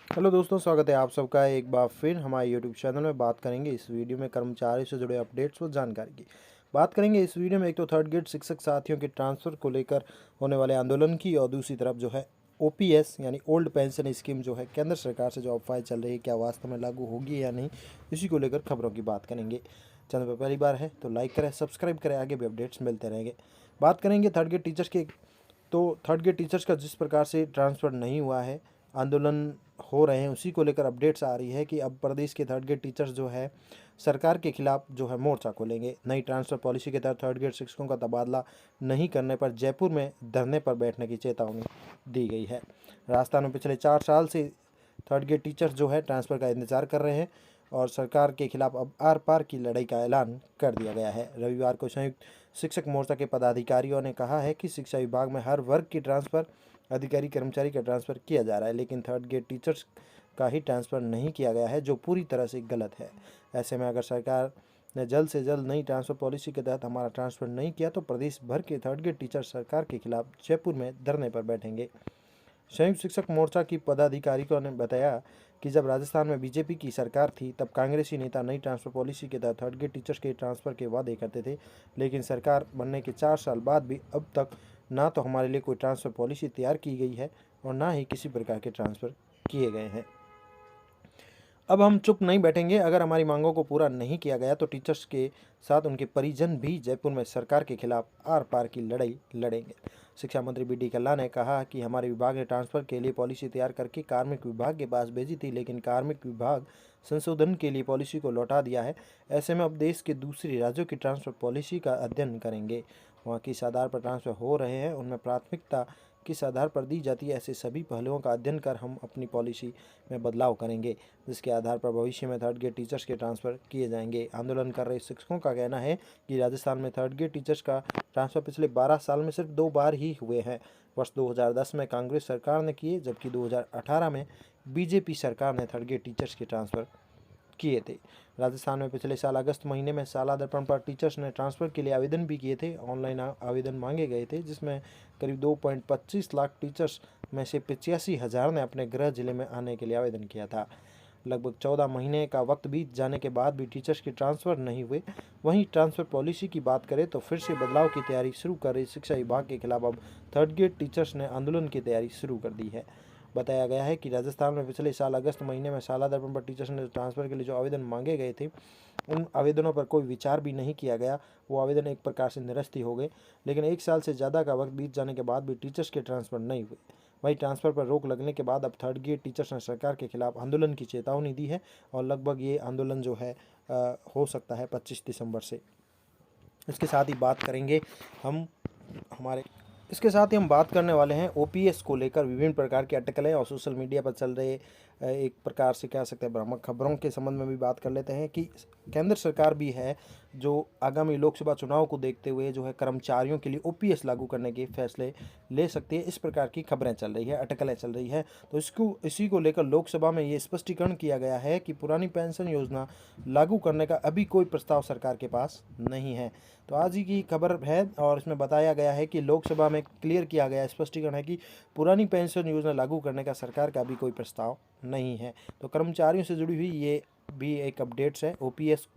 Hello दोस्तों, स्वागत है आप सबका एक बार फिर हमारे यूट्यूब चैनल में। बात करेंगे इस वीडियो में कर्मचारी से जुड़े अपडेट्स व जानकारी की। बात करेंगे इस वीडियो में एक तो थर्ड ग्रेड शिक्षक साथियों के ट्रांसफ़र को लेकर होने वाले आंदोलन की, और दूसरी तरफ जो है ओपीएस यानी ओल्ड पेंशन स्कीम जो है केंद्र सरकार से जो अफवाहें चल रही है क्या वास्तव में लागू होगी या नहीं, इसी को लेकर खबरों की बात करेंगे। चैनल पर पहली बार है तो लाइक करें, सब्सक्राइब करें, आगे भी अपडेट्स मिलते रहेंगे। बात करेंगे थर्ड ग्रेड टीचर्स के, तो थर्ड ग्रेड टीचर्स का जिस प्रकार से ट्रांसफ़र नहीं हुआ है, आंदोलन हो रहे हैं, उसी को लेकर अपडेट्स आ रही है कि अब प्रदेश के थर्ड ग्रेड टीचर्स जो है सरकार के खिलाफ जो है मोर्चा खोलेंगे। नई ट्रांसफ़र पॉलिसी के तहत थर्ड ग्रेड शिक्षकों का तबादला नहीं करने पर जयपुर में धरने पर बैठने की चेतावनी दी गई है। राजस्थान में पिछले 4 साल से थर्ड ग्रेड टीचर्स जो है ट्रांसफ़र का इंतजार कर रहे हैं और सरकार के खिलाफ अब आर पार की लड़ाई का ऐलान कर दिया गया है। रविवार को संयुक्त शिक्षक मोर्चा के पदाधिकारियों ने कहा है कि शिक्षा विभाग में हर वर्ग की ट्रांसफ़र, अधिकारी कर्मचारी का ट्रांसफ़र किया जा रहा है, लेकिन थर्ड ग्रेड टीचर्स का ही ट्रांसफ़र नहीं किया गया है, जो पूरी तरह से गलत है। ऐसे में अगर सरकार ने जल्द से जल्द नई ट्रांसफ़र पॉलिसी के तहत हमारा ट्रांसफ़र नहीं किया तो प्रदेश भर के थर्ड ग्रेड टीचर सरकार के खिलाफ जयपुर में धरने पर बैठेंगे। संयुक्त शिक्षक मोर्चा की पदाधिकारियों ने बताया कि जब राजस्थान में बीजेपी की सरकार थी तब कांग्रेसी नेता नई ट्रांसफ़र पॉलिसी के तहत थर्ड ग्रेड टीचर्स के ट्रांसफ़र के वादे करते थे, लेकिन सरकार बनने के 4 साल बाद भी अब तक ना तो हमारे लिए कोई ट्रांसफ़र पॉलिसी तैयार की गई है और ना ही किसी प्रकार के ट्रांसफ़र किए गए हैं। अब हम चुप नहीं बैठेंगे। अगर हमारी मांगों को पूरा नहीं किया गया तो टीचर्स के साथ उनके परिजन भी जयपुर में सरकार के खिलाफ आर पार की लड़ाई लड़ेंगे। शिक्षा मंत्री बी डी कल्ला ने कहा कि हमारे विभाग ने ट्रांसफ़र के लिए पॉलिसी तैयार करके कार्मिक विभाग के पास भेजी थी, लेकिन कार्मिक विभाग संशोधन के लिए पॉलिसी को लौटा दिया है। ऐसे में अब देश के दूसरे राज्यों की ट्रांसफ़र पॉलिसी का अध्ययन करेंगे। वहाँ किस आधार पर ट्रांसफ़र हो रहे हैं, उनमें प्राथमिकता किस आधार पर दी जाती है, ऐसे सभी पहलुओं का अध्ययन कर हम अपनी पॉलिसी में बदलाव करेंगे, जिसके आधार पर भविष्य में थर्ड ग्रेड टीचर्स के ट्रांसफ़र किए जाएंगे। आंदोलन कर रहे शिक्षकों का कहना है कि राजस्थान में थर्ड ग्रेड टीचर्स का ट्रांसफ़र पिछले 12 साल में सिर्फ 2 बार ही हुए हैं। वर्ष 2010 में कांग्रेस सरकार ने किए, जबकि 2018 में बीजेपी सरकार ने थर्ड ग्रेड टीचर्स के ट्रांसफ़र किए थे। राजस्थान में पिछले साल अगस्त महीने में शाला दर्पण पर टीचर्स ने ट्रांसफ़र के लिए आवेदन भी किए थे। ऑनलाइन आवेदन मांगे गए थे, जिसमें करीब 2.25 लाख टीचर्स में से 85,000 ने अपने गृह जिले में आने के लिए आवेदन किया था। लगभग 14 महीने का वक्त बीत जाने के बाद भी टीचर्स के ट्रांसफ़र नहीं हुए। वहीं ट्रांसफ़र पॉलिसी की बात करें तो फिर से बदलाव की तैयारी शुरू कर रही शिक्षा विभाग के खिलाफ अब थर्ड ग्रेड टीचर्स ने आंदोलन की तैयारी शुरू कर दी है। बताया गया है कि राजस्थान में पिछले साल अगस्त महीने में शाला दर्पण पर टीचर्स ने ट्रांसफ़र के लिए जो आवेदन मांगे गए थे, उन आवेदनों पर कोई विचार भी नहीं किया गया। वो आवेदन एक प्रकार से निरस्त ही हो गए। लेकिन 1 साल से ज़्यादा का वक्त बीत जाने के बाद भी टीचर्स के ट्रांसफ़र नहीं हुए। वहीं ट्रांसफ़र पर रोक लगने के बाद अब थर्ड ग्रेड टीचर्स ने सरकार के खिलाफ आंदोलन की चेतावनी दी है, और लगभग ये आंदोलन जो है हो सकता है 25 दिसंबर से। इसके साथ ही बात करेंगे हम हमारे इसके साथ ही हम बात करने वाले हैं ओपीएस को लेकर विभिन्न प्रकार की अटकलें और सोशल मीडिया पर चल रहे एक प्रकार से कह सकते हैं भ्रामक खबरों के संबंध में भी बात कर लेते हैं कि केंद्र सरकार भी है जो आगामी लोकसभा चुनाव को देखते हुए जो है कर्मचारियों के लिए ओपीएस लागू करने के फैसले ले सकती है। इस प्रकार की खबरें चल रही है, अटकलें चल रही है। तो इसी को लेकर लोकसभा में ये स्पष्टीकरण किया गया है कि पुरानी पेंशन योजना लागू करने का अभी कोई प्रस्ताव सरकार के पास नहीं है। तो आज ही की खबर है और इसमें बताया गया है कि लोकसभा में क्लियर किया गया स्पष्टीकरण है कि पुरानी पेंशन योजना लागू करने का सरकार का भी कोई प्रस्ताव नहीं है। तो कर्मचारियों से जुड़ी हुई ये भी एक अपडेट्स है ओपीएस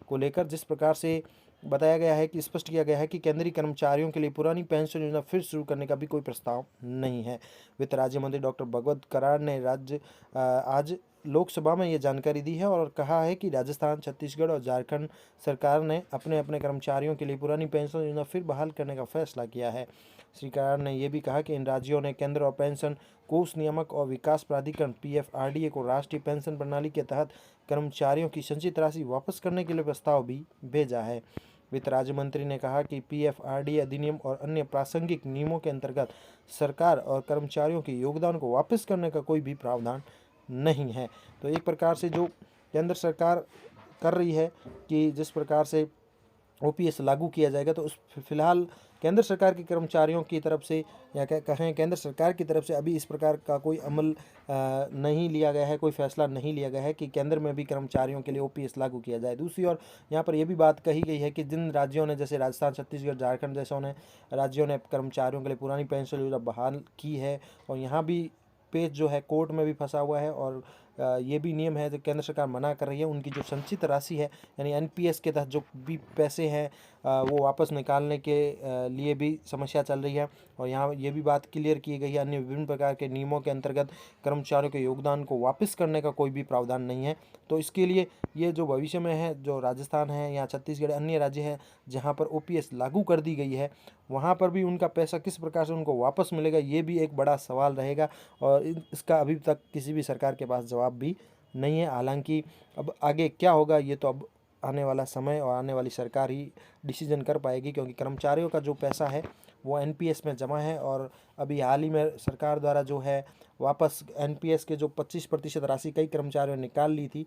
को लेकर, जिस प्रकार से बताया गया है कि स्पष्ट किया गया है कि केंद्रीय कर्मचारियों के लिए पुरानी पेंशन योजना फिर शुरू करने का भी कोई प्रस्ताव नहीं है। वित्त राज्य मंत्री डॉक्टर भगवत कराड़ ने आज लोकसभा में ये जानकारी दी है और कहा है कि राजस्थान, छत्तीसगढ़ और झारखंड सरकार ने अपने अपने कर्मचारियों के लिए पुरानी पेंशन योजना फिर बहाल करने का फैसला किया है। श्री कराड़ ने यह भी कहा कि इन राज्यों ने केंद्र और पेंशन कोष नियामक और विकास प्राधिकरण पीएफआरडीए को राष्ट्रीय पेंशन प्रणाली के तहत कर्मचारियों की संचित राशि वापस करने के लिए प्रस्ताव भी भेजा है। वित्त राज्य मंत्री ने कहा कि पीएफआरडीए अधिनियम और अन्य प्रासंगिक नियमों के अंतर्गत सरकार और कर्मचारियों के योगदान को वापस करने का कोई भी प्रावधान नहीं है। तो एक प्रकार से जो केंद्र सरकार कर रही है कि जिस प्रकार से ओपीएस लागू किया जाएगा, तो उस फिलहाल केंद्र सरकार के कर्मचारियों की तरफ से या कहें केंद्र सरकार की तरफ से अभी इस प्रकार का कोई अमल नहीं लिया गया है, कोई फैसला नहीं लिया गया है कि केंद्र में भी कर्मचारियों के लिए ओपीएस लागू किया जाए। दूसरी ओर यहाँ पर यह भी बात कही गई है कि जिन राज्यों ने जैसे राजस्थान, छत्तीसगढ़, झारखंड जैसों ने राज्यों ने कर्मचारियों के लिए पुरानी पेंशन योजना बहाल की है और यहाँ भी पेच जो है कोर्ट में भी फंसा हुआ है और ये भी नियम है जो केंद्र सरकार मना कर रही है, उनकी जो संचित राशि है यानी एनपीएस के तहत जो भी पैसे हैं वो वापस निकालने के लिए भी समस्या चल रही है। और यहाँ ये भी बात क्लियर की गई है, अन्य विभिन्न प्रकार के नियमों के अंतर्गत कर्मचारियों के योगदान को वापस करने का कोई भी प्रावधान नहीं है। तो इसके लिए ये जो भविष्य में है, जो राजस्थान है या छत्तीसगढ़ अन्य राज्य है जहाँ पर ओपीएस लागू कर दी गई है, वहाँ पर भी उनका पैसा किस प्रकार से उनको वापस मिलेगा, ये भी एक बड़ा सवाल रहेगा। और इसका अभी तक किसी भी सरकार के पास जवाब भी नहीं है। हालांकि अब आगे क्या होगा ये तो अब आने वाला समय और आने वाली सरकार ही डिसीजन कर पाएगी, क्योंकि कर्मचारियों का जो पैसा है वो एनपीएस में जमा है और अभी हाल ही में सरकार द्वारा जो है वापस एनपीएस के जो 25% राशि कई कर्मचारियों ने निकाल ली थी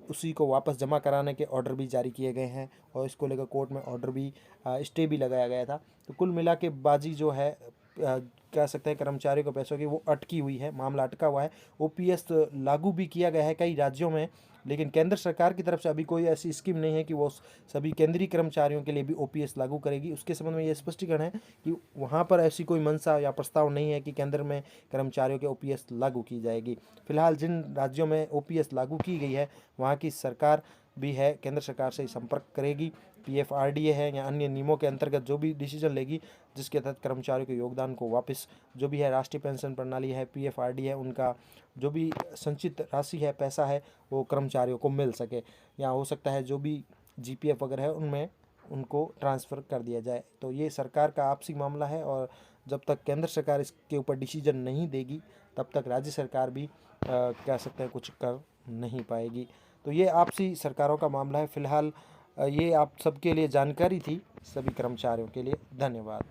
उसी को वापस जमा कराने के ऑर्डर भी जारी किए गए हैं और इसको लेकर कोर्ट में ऑर्डर भी स्टे भी लगाया गया था। तो कुल मिला के बाजी जो है कह सकते हैं कर्मचारियों के पैसों की वो अटकी हुई है, मामला अटका हुआ है। ओपीएस लागू भी किया गया है कई राज्यों में, लेकिन केंद्र सरकार की तरफ से अभी कोई ऐसी स्कीम नहीं है कि वो सभी केंद्रीय कर्मचारियों के लिए भी ओपीएस लागू करेगी। उसके संबंध में ये स्पष्टीकरण है कि वहाँ पर ऐसी कोई मंशा या प्रस्ताव नहीं है कि केंद्र में कर्मचारियों के ओपीएस लागू की जाएगी। फिलहाल जिन राज्यों में ओपीएस लागू की गई है वहाँ की सरकार भी है केंद्र सरकार से संपर्क करेगी, पीएफआरडीए है या अन्य नियमों के अंतर्गत जो भी डिसीजन लेगी जिसके तहत कर्मचारियों के योगदान को वापस जो भी है राष्ट्रीय पेंशन प्रणाली है, पीएफआरडी है, उनका जो भी संचित राशि है, पैसा है, वो कर्मचारियों को मिल सके। या हो सकता है जो भी जीपीएफ वगैरह है उनमें उनको ट्रांसफ़र कर दिया जाए। तो ये सरकार का आपसी मामला है और जब तक केंद्र सरकार इसके ऊपर डिसीजन नहीं देगी तब तक राज्य सरकार भी कह सकते हैं कुछ कर नहीं पाएगी। तो ये आपसी सरकारों का मामला है। फिलहाल ये आप सबके लिए जानकारी थी, सभी कर्मचारियों के लिए। धन्यवाद।